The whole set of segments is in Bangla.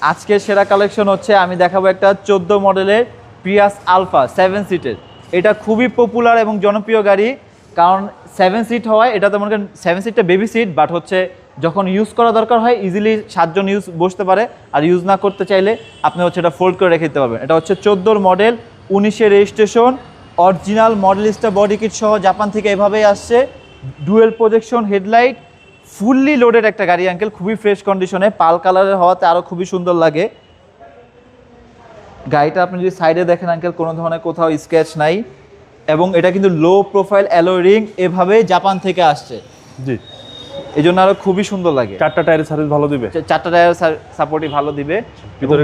আজকের সেরা কালেকশন হচ্ছে আমি দেখাবো একটা 14 মডেলের প্রিয়াস আলফা 7 সিটের। এটা খুবই পপুলার এবং জনপ্রিয় গাড়ি, কারণ 7 সিট হওয়ায় এটাতে মনে করেন 7 সিটটা বেবি সিট, বাট হচ্ছে যখন ইউজ করা দরকার হয় ইজিলি 7 জন বসতে পারে। আর ইউজ না করতে চাইলে আপনি হচ্ছে এটা ফোল্ড করে রেখে দিতে পারবেন। এটা হচ্ছে 14 মডেল, 19-এর registration, original Modellista body kit সহ জাপান থেকে এভাবেই আসছে। Dual projection headlight, fully loaded একটা গাড়ি আঙ্কেল, খুবই ফ্রেশ কন্ডিশনে, পাল কালারের হওয়াতে আরও খুবই সুন্দর লাগে। গাড়িটা আপনি যদি সাইডে দেখেন আঙ্কেল, কোনো ধরনের কোথাও স্ক্র্যাচ নাই, এবং এটা কিন্তু লো প্রোফাইল অ্যালয় রিং এভাবে জাপান থেকে আসছে। জি, এই জন্য আরও খুবই সুন্দর লাগে। 4টা টায়ারের সার্ভিস ভালো দিবে, 4টা টায়ার সাপোর্টই ভালো দিবে।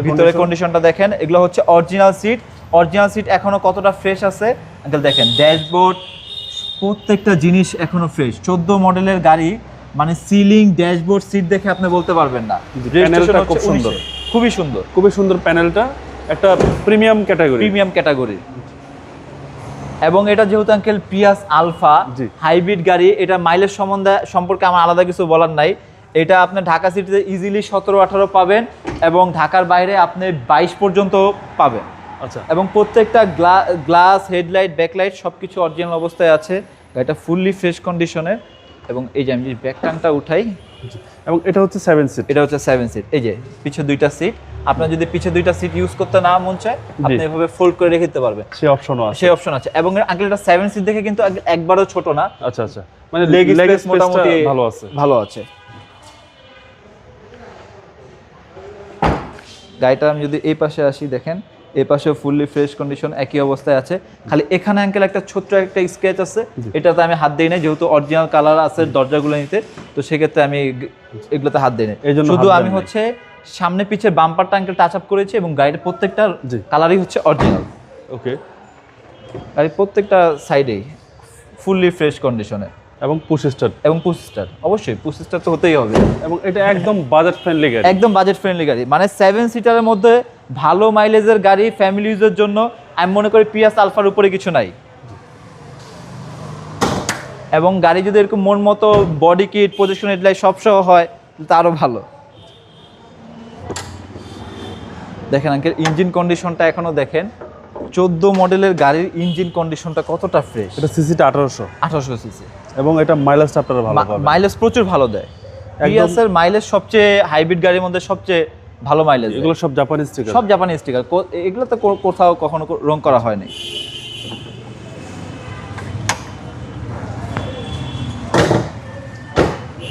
ভিতরে কন্ডিশনটা দেখেন, এগুলো হচ্ছে অরিজিনাল সিট। অরিজিনাল সিট এখনও কতটা ফ্রেশ আছে আঙ্কেল দেখেন, ড্যাশবোর্ড প্রত্যেকটা জিনিস এখনও ফ্রেশ। 14 মডেলের গাড়ি মানে সিলিং, ড্যাশবোর্ড, সিট দেখে আপনি বলতে পারবেন না। প্যানেলটা খুব সুন্দর, খুবই সুন্দর, খুবই সুন্দর প্যানেলটা, একটা প্রিমিয়াম ক্যাটাগরি। এবং এটা যেহেতু আঙ্কেল প্রিয়াস আলফা হাইব্রিড গাড়ি, এটা মাইলেজ সম্পর্কে আমার আলাদা কিছু বলার নাই। এটা আপনি ঢাকা সিটিতে ইজিলি 17-18 পাবেন, এবং ঢাকার বাইরে আপনি 22 পর্যন্ত পাবেন। আচ্ছা, এবং প্রত্যেকটা গ্লাস, হেডলাইট, ব্যাকলাইট সবকিছু অরিজিনাল অবস্থায় আছে। গাড়িটা ফুললি ফ্রেশ কন্ডিশনে। এবং এই যে আমি যদি ব্যাক টানটা উঠাই, এবং এটা হচ্ছে 7 সিট। এটা হচ্ছে 7 সিট। এই যে পিছে 2টা সিট, আপনার যদি পিছে 2টা সিট ইউজ করতে না মন চায় আপনি এভাবে ফোল্ড করে রেখে দিতে পারবেন, সেই অপশন আছে। এবং আঙ্কেল এটা 7 সিট দেখে কিন্তু একবারও ছোট না। আচ্ছা, মানে লেগ স্পেস মোটামুটি ভালো আছে। গাড়িটা আমি যদি এই পাশে আসি, দেখেন এই পাশে ফুললি ফ্রেশ কন্ডিশন, একই অবস্থায় আছে। খালি এখানে আঙ্কেল একটা ছোট্ট একটা স্ক্র্যাচ আছে, এটাতে আমি হাত দিই না, যেহেতু অরিজিনাল কালার আছে দরজাগুলো নিতে, তো সেক্ষেত্রে আমি এগুলোতে হাত দিই না। শুধু আমি হচ্ছে সামনে পিছের বাম্পারটা আঙ্কেল টাচ আপ করেছি, এবং গাড়ির প্রত্যেকটা কালারই হচ্ছে অরিজিনাল। ওকে, গাড়ির প্রত্যেকটা সাইডেই ফুললি ফ্রেশ কন্ডিশনে, এবং পুশ স্টার্ট, অবশ্যই পুশ স্টার্ট তো হতেই হবে। এবং এটা একদম বাজেট ফ্রেন্ডলি গাড়ি, একদম বাজেট ফ্রেন্ডলি গাড়ি, মানে 7 সিটারের মধ্যে ভালো মাইলেজের গাড়ি ফ্যামিলি ইউজের জন্য আমি মনে করি প্রিয়াস আলফার উপরে কিছু নাই। এবং গাড়ি যদি এরকম মন মতো বডি কিট, পজিশন, হেডলাইট সব সহ হয় তাহলে আরও ভালো। দেখেন আঙ্কেল ইঞ্জিন কন্ডিশনটা এখনো দেখেন, 14 মডেলের গাড়ির ইঞ্জিন কন্ডিশনটা কতটা ফ্রেশ। এটা সিসিটা 1800 সিসি, এবং এটা মাইলেজটা আপনারা ভালো পাবেন। মাইলেজ প্রচুর ভালো দেয়। প্রিয়াসের মাইলেজ সবচেয়ে হাইব্রিড গাড়ির মধ্যে সবচেয়ে ভালো মাইলেজ। এগুলো সব জাপানি স্টিকার, এগুলো তো কোথাও কখনো রং করা হয়নি।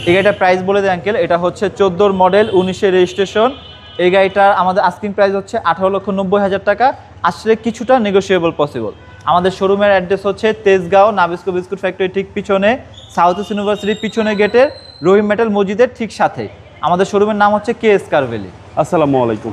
এই গাড়িটার প্রাইস বলে দেয় আঙ্কেল, এটা হচ্ছে 14 মডেল, 19-এর রেজিস্ট্রেশন। এই গাড়িটার আমাদের আস্কিং প্রাইস হচ্ছে 18,90,000 টাকা। আসলে কিছুটা নেগোশিয়েবল পসিবল। আমাদের শোরুমের অ্যাড্রেস হচ্ছে তেজগাঁও নাবিস্কো বিস্কুট ফ্যাক্টরি ঠিক পিছনে, সাউথ ইস্ট ইউনিভার্সিটির পিছনে গেটের রহিম মেটাল মসজিদের ঠিক সাথে। আমাদের শোরুমের নাম হচ্ছে KS কার ভ্যালি। আসসালামু আলাইকুম।